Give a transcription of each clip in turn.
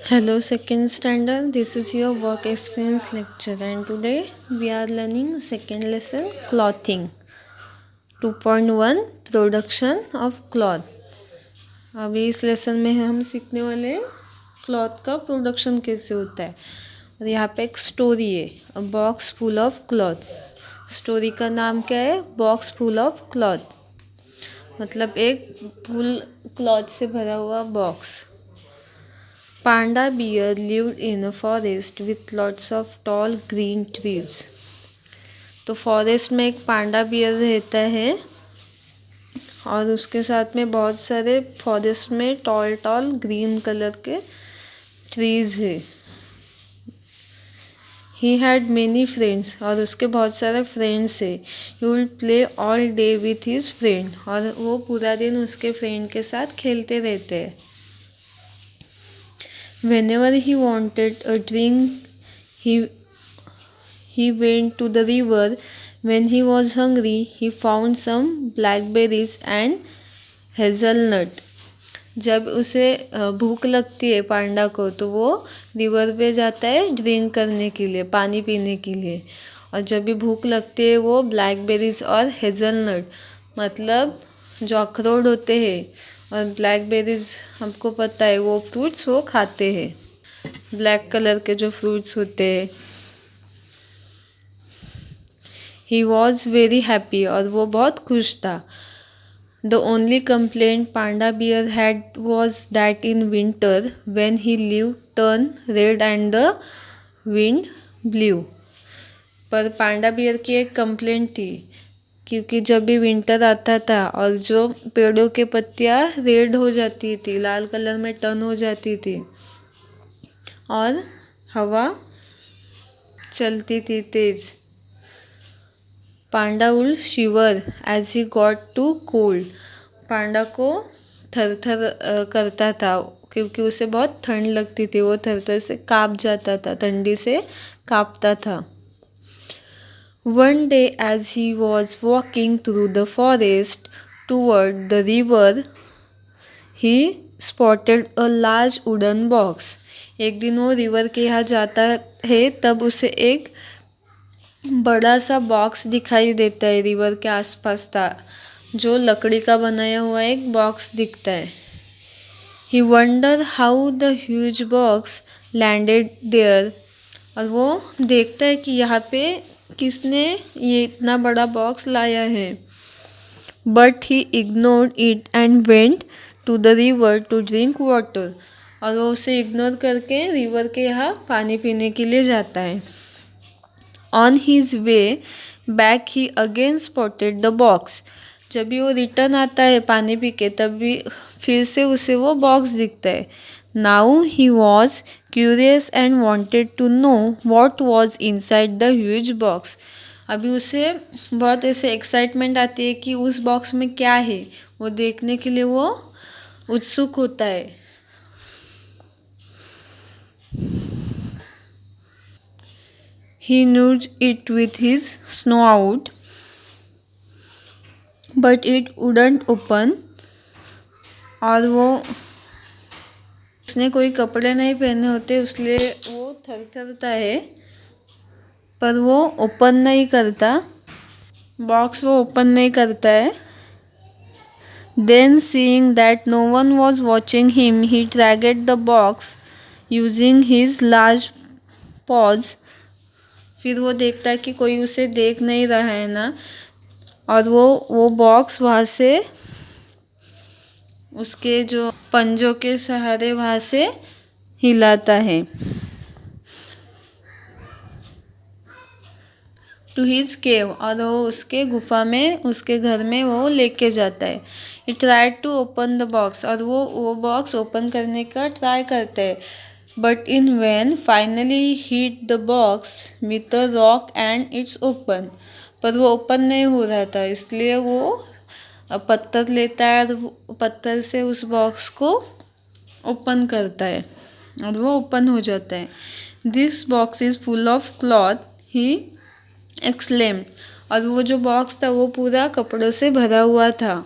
Hello, second standard. This is your work experience lecture, and today we are learning second lesson clothing 2.1 production of cloth. अभी इस lesson में हम सीखने वाले हैं क्लॉथ का प्रोडक्शन कैसे होता है। और यहाँ पे एक स्टोरी है, अ box full of cloth. Story का नाम क्या है? बॉक्स फुल ऑफ क्लॉथ, मतलब एक फुल क्लॉथ से भरा हुआ box. Panda bear lived in a forest with lots of tall green trees. तो फॉरेस्ट में एक पांडा बियर रहता है और उसके साथ में बहुत सारे फॉरेस्ट में टॉल टॉल ग्रीन कलर के ट्रीज है। ही हैड मेनी फ्रेंड्स, और उसके बहुत सारे फ्रेंड्स है। You will play all day with his friend, और वो पूरा दिन उसके फ्रेंड के साथ खेलते रहते हैं। Whenever he wanted a drink, he went to the river. When he was hungry, he found some blackberries and hazelnut. जब उसे भूख लगती है पांडा को, तो वो रिवर पे जाता है ड्रिंक करने के लिए, पानी पीने के लिए। और जब भी भूख लगती है वो ब्लैकबेरीज और हेज़लनट, मतलब जो अखरोट होते हैं, और ब्लैकबेरीज हमको पता है वो फ्रूट्स वो खाते हैं, ब्लैक कलर के जो फ्रूट्स होते हैं। ही वॉज वेरी हैप्पी, और वो बहुत खुश था। The only complaint panda bear had was that in winter when he leave turn red and the wind blue. पर पांडा बियर की एक कंप्लेंट थी, क्योंकि जब भी विंटर आता था और जो पेड़ों की पत्तियाँ रेड हो जाती थी, लाल कलर में टर्न हो जाती थी, और हवा चलती थी तेज, panda would shiver as he got too cold. Panda को थर थर करता था, क्योंकि उसे बहुत ठंड लगती थी, वो थर थर से काँप जाता था, ठंडी से काँपता था। One day as he was walking through the forest toward the river, he spotted a large wooden box. एक दिन वो रिवर के यहाँ जाता है, तब उसे एक बड़ा सा बॉक्स दिखाई देता है। रिवर के आसपास था, जो लकड़ी का बनाया हुआ एक बॉक्स दिखता है। He wonder how the huge box landed there, और वो देखता है कि यहाँ पे किसने ये इतना बड़ा बॉक्स लाया है। But he ignored it and went to the river to drink water, और वो उसे इग्नोर करके रिवर के यहाँ पानी पीने के लिए जाता है। On his way back he again spotted the box. जब भी वो रिटर्न आता है पानी पी के, तब भी फिर से उसे वो बॉक्स दिखता है। Now he was curious and wanted to know what was inside the huge box. अभी उसे बहुत ऐसे एक्साइटमेंट आती है कि उस बॉक्स में क्या है, वो देखने के लिए वो उत्सुक होता है। He nudged it with his snout, but it wouldn't open, और वो उसने कोई कपड़े नहीं पहने होते, इसलिए वो थरथरता है, पर वो ओपन नहीं करता, बॉक्स वो ओपन नहीं करता है। Then seeing that no one was watching him, he dragged the box using his large paws. फिर वो देखता है कि कोई उसे देख नहीं रहा है ना, और वो बॉक्स वहाँ से उसके जो पंजों के सहारे वहाँ से हिलाता है। टू हिज केव, और वो उसके गुफा में, उसके घर में वो लेके जाता है। He tried to open the box, और वो बॉक्स ओपन करने का ट्राई करता है, but in vain finally hit the box with a rock and it's open. पर वो ओपन नहीं हो रहा था, इसलिए वो पत्थर लेता है और पत्थर से उस बॉक्स को ओपन करता है, और वो ओपन हो जाता है। This box is full of cloth, he exclaimed, और वो जो बॉक्स था वो पूरा कपड़ों से भरा हुआ था।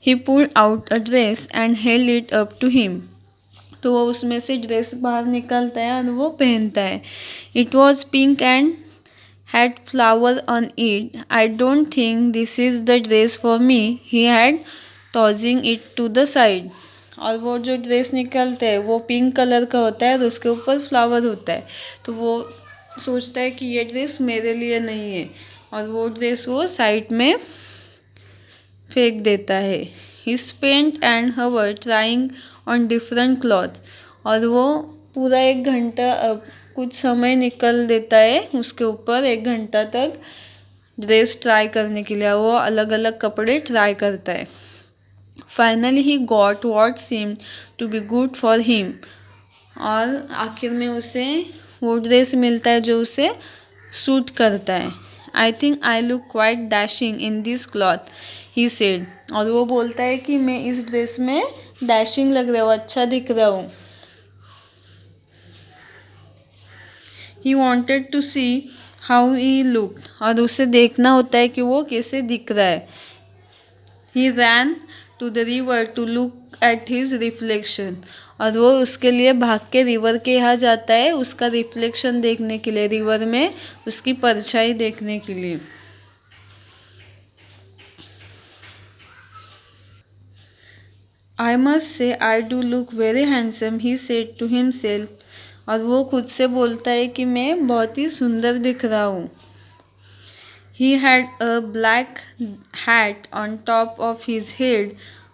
He pulled out a dress and held it up to him. तो वो उसमें से ड्रेस बाहर निकलता है और वो पहनता है. It was pink and had flower on it. I don't think this is the dress for me. He had tossing it to the side. और वो जो ड्रेस निकलता है वो पिंक कलर का होता है और उसके ऊपर फ्लावर होता है. तो वो सोचता है कि ये ड्रेस मेरे लिए नहीं है और वो ड्रेस वो साइड में फेंक देता है. He spent an hour trying on different cloth. और वो पूरा 1 घंटा कुछ समय निकल देता है उसके ऊपर 1 घंटा तक ड्रेस ट्राई करने के लिए. वो अलग अलग कपड़े ट्राई करता है. Finally he got what seemed to be good for him. और आखिर में उसे वो ड्रेस मिलता है जो उसे सूट करता है. I think I look quite dashing in this cloth, he said. और वो बोलता है कि मैं इस ड्रेस में डैशिंग लग रहा हूँ, अच्छा दिख रहा हूँ. He wanted to see how he look. और उसे देखना होता है कि वो कैसे दिख रहा है. He ran to the river to look at his reflection. और वो उसके लिए भाग के रिवर के यहाँ जाता है उसका रिफ्लेक्शन देखने के लिए, रिवर में उसकी परछाई देखने के लिए. I must say I do look very handsome, he said to himself. और वो खुद से बोलता है कि मैं बहुत ही सुंदर दिख रहा हूँ. He had a black hat on top of his head,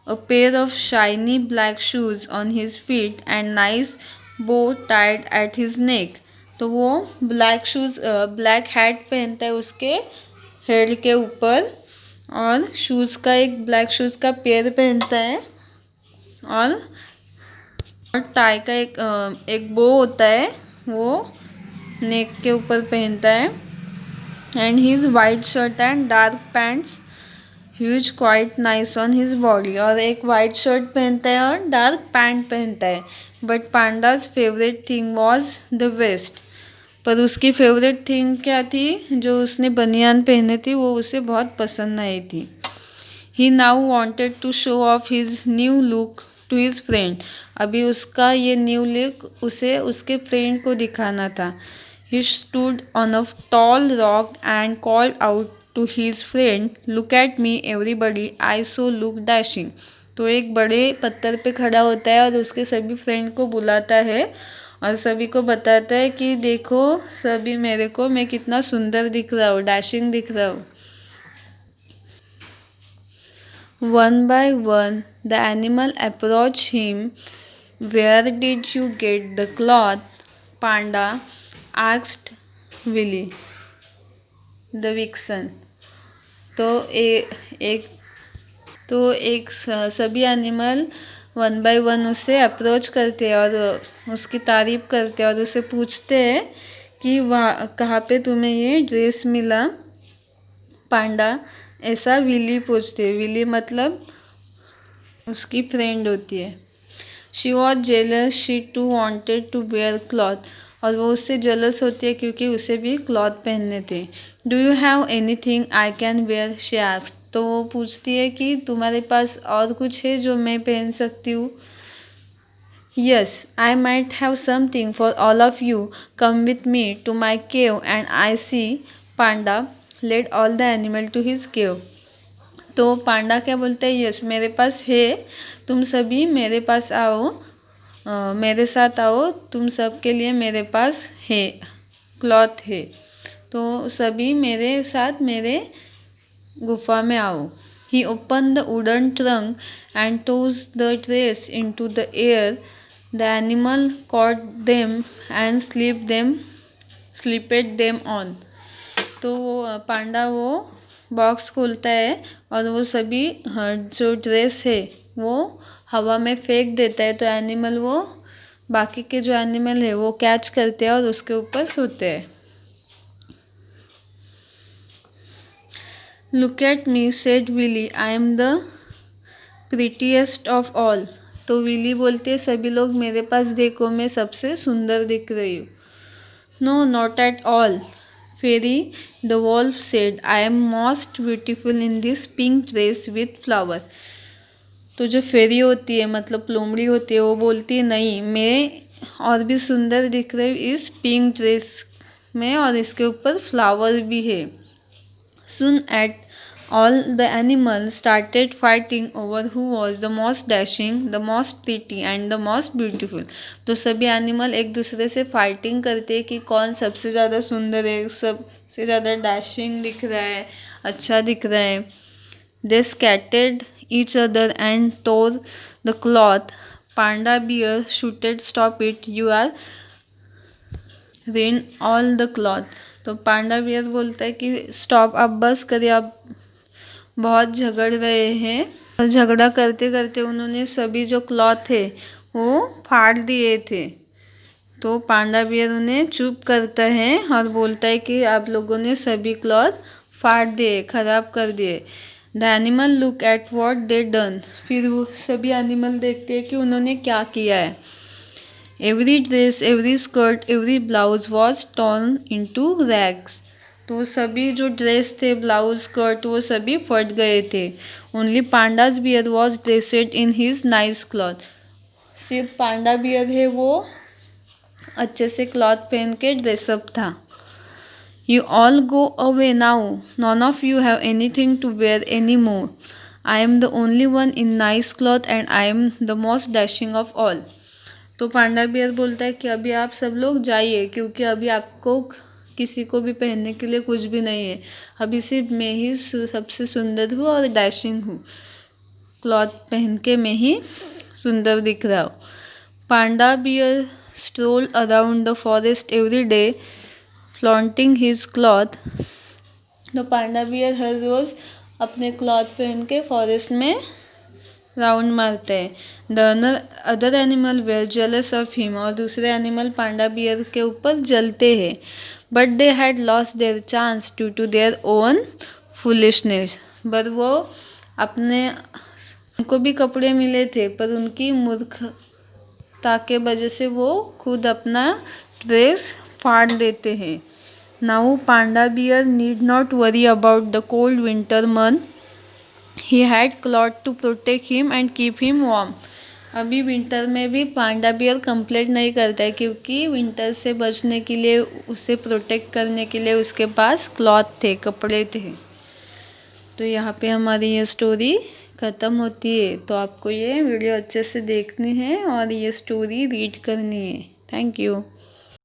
a pair of shiny black shoes on his feet and nice bow tied at his neck. तो वो ब्लैक हैट पहनता है उसके हेड के ऊपर और शूज़ का एक ब्लैक शूज़ का पेयर पहनता है और टाई का एक बो होता है वो नेक के ऊपर पहनता है. And his white shirt and dark pants huge quite nice on his body. और एक वाइट शर्ट पहनता है और डार्क पैंट पहनता है. But panda's favourite thing was the vest. पर उसकी फेवरेट थिंग क्या थी, जो उसने बनियान पहने थी वो उसे बहुत पसंद आई थी. He now wanted to show off his new look to his friend. अभी उसका ये न्यू लुक उसे उसके फ्रेंड को दिखाना था. He stood on a tall rock and called out to his friend, "Look at me, everybody! I so look dashing." तो एक बड़े पत्थर पे खड़ा होता है और उसके सभी फ्रेंड को बुलाता है और सभी को बताता है कि देखो सभी मेरे को, मैं कितना सुंदर दिख रहा हूँ, डैशिंग दिख रहा हूँ. One by one, the animal approached him. Where did you get the cloth? Panda asked Willy the vixen. तो सभी एनिमल 1 by 1 उसे अप्रोच करते हैं और उसकी तारीफ करते हैं और उसे पूछते हैं कि कहाँ पे तुम्हें ये ड्रेस मिला. पांडा ऐसा विली पूछते है. विली मतलब उसकी फ्रेंड होती है. She was jealous, she too wanted to wear cloth. और वो उससे जेलस होती है क्योंकि उसे भी क्लॉथ पहनने थे. Do you have any thing I can wear, she asked. तो वो पूछती है कि तुम्हारे पास और कुछ है जो मैं पहन सकती हूँ. Yes I might have something for all of you, come with me to my cave and I see. Panda led all the animal to his cave. तो पांडा क्या बोलता है, यस मेरे पास है, तुम सभी मेरे पास आओ, मेरे साथ आओ, तुम सब के लिए मेरे पास है, क्लॉथ है, तो सभी मेरे साथ मेरे गुफा में आओ. He open the wooden trunk and toss the dress into the air. The animal caught them and slipped them on. तो पांडा वो बॉक्स खोलता है और वो सभी जो ड्रेस है वो हवा में फेंक देता है. तो एनिमल वो बाकी के जो एनिमल है वो कैच करते हैं और उसके ऊपर सोते हैं. Look at me said Willy, I am the prettiest of all. तो विली बोलते हैं सभी लोग मेरे पास देखो, मैं सबसे सुंदर दिख रही हूँ. No not at all, Ferry the wolf said, I am most beautiful in this pink dress with flower. तो जो फेरी होती है मतलब लोमड़ी होती है वो बोलती है नहीं, मैं और भी सुंदर दिख रही हूँ इस पिंक ड्रेस में और इसके ऊपर फ्लावर भी है। Soon at all the animals started fighting over who was the most dashing, the most pretty and the most beautiful. तो सभी एनिमल एक दूसरे से फाइटिंग करते हैं कि कौन सबसे ज़्यादा सुंदर है, सबसे ज़्यादा डैशिंग दिख रहा है, अच्छा दिख रहा है। They scattered each other and tore the cloth. Panda bear shouted, "Stop it! You are ruin all the cloth." तो पांडा बियर बोलता है कि स्टॉप, अब बस करिए, आप बहुत झगड़ रहे हैं। और झगड़ा करते करते उन्होंने सभी जो क्लॉथ थे वो फाड़ दिए थे। तो पांडा बियर उन्हें चुप करता है और बोलता है कि आप लोगों ने सभी क्लॉथ फाड़ दिए, खराब कर दिए। The animal look at what they done. फिर वो सभी एनिमल देखते हैं कि उन्होंने क्या किया है। Every dress, every skirt, every blouse was torn into rags. तो सभी जो ड्रेस थे, ब्लाउज, स्कर्ट, वो सभी फट गए थे। Only panda's bear was dressed in his nice cloth. सिर्फ पांडा बियर है वो अच्छे से क्लॉथ पहन के ड्रेसअप था। You all go away now, none of you have anything to wear any more. I am the only one in nice cloth and I am the most dashing of all. तो panda beer बोलता है कि अभी आप सब लोग जाइए, क्योंकि अभी आपको किसी को भी पहनने के लिए कुछ भी नहीं है। अभी सिर्फ मैं ही सबसे सुंदर हूँ और डैशिंग हूँ, क्लॉथ पहन के मैं ही सुंदर दिख रहा हूँ। Panda bear stroll around the forest every day flaunting his cloth. तो पांडा बियर हर रोज़ अपने क्लॉथ पहन के फॉरेस्ट में राउंड मारते हैं। The other animal were jealous of him. और दूसरे एनिमल पांडा बियर के ऊपर जलते हैं। But they had lost their chance due to their own foolishness. बट वो अपने, उनको भी कपड़े मिले थे पर उनकी मूर्खता के वजह से वो खुद अपना ड्रेस फाड़ देते हैं। Now panda bear need not worry about the cold winter month. He had cloth to protect him and keep him warm. अभी विंटर में भी पांडा बियर कंप्लेंट नहीं करता है, क्योंकि विंटर से बचने के लिए, उसे प्रोटेक्ट करने के लिए उसके पास क्लॉथ थे, कपड़े थे। तो यहाँ पे हमारी ये स्टोरी ख़त्म होती है। तो आपको ये वीडियो अच्छे से देखनी है और ये स्टोरी रीड करनी है। Thank you.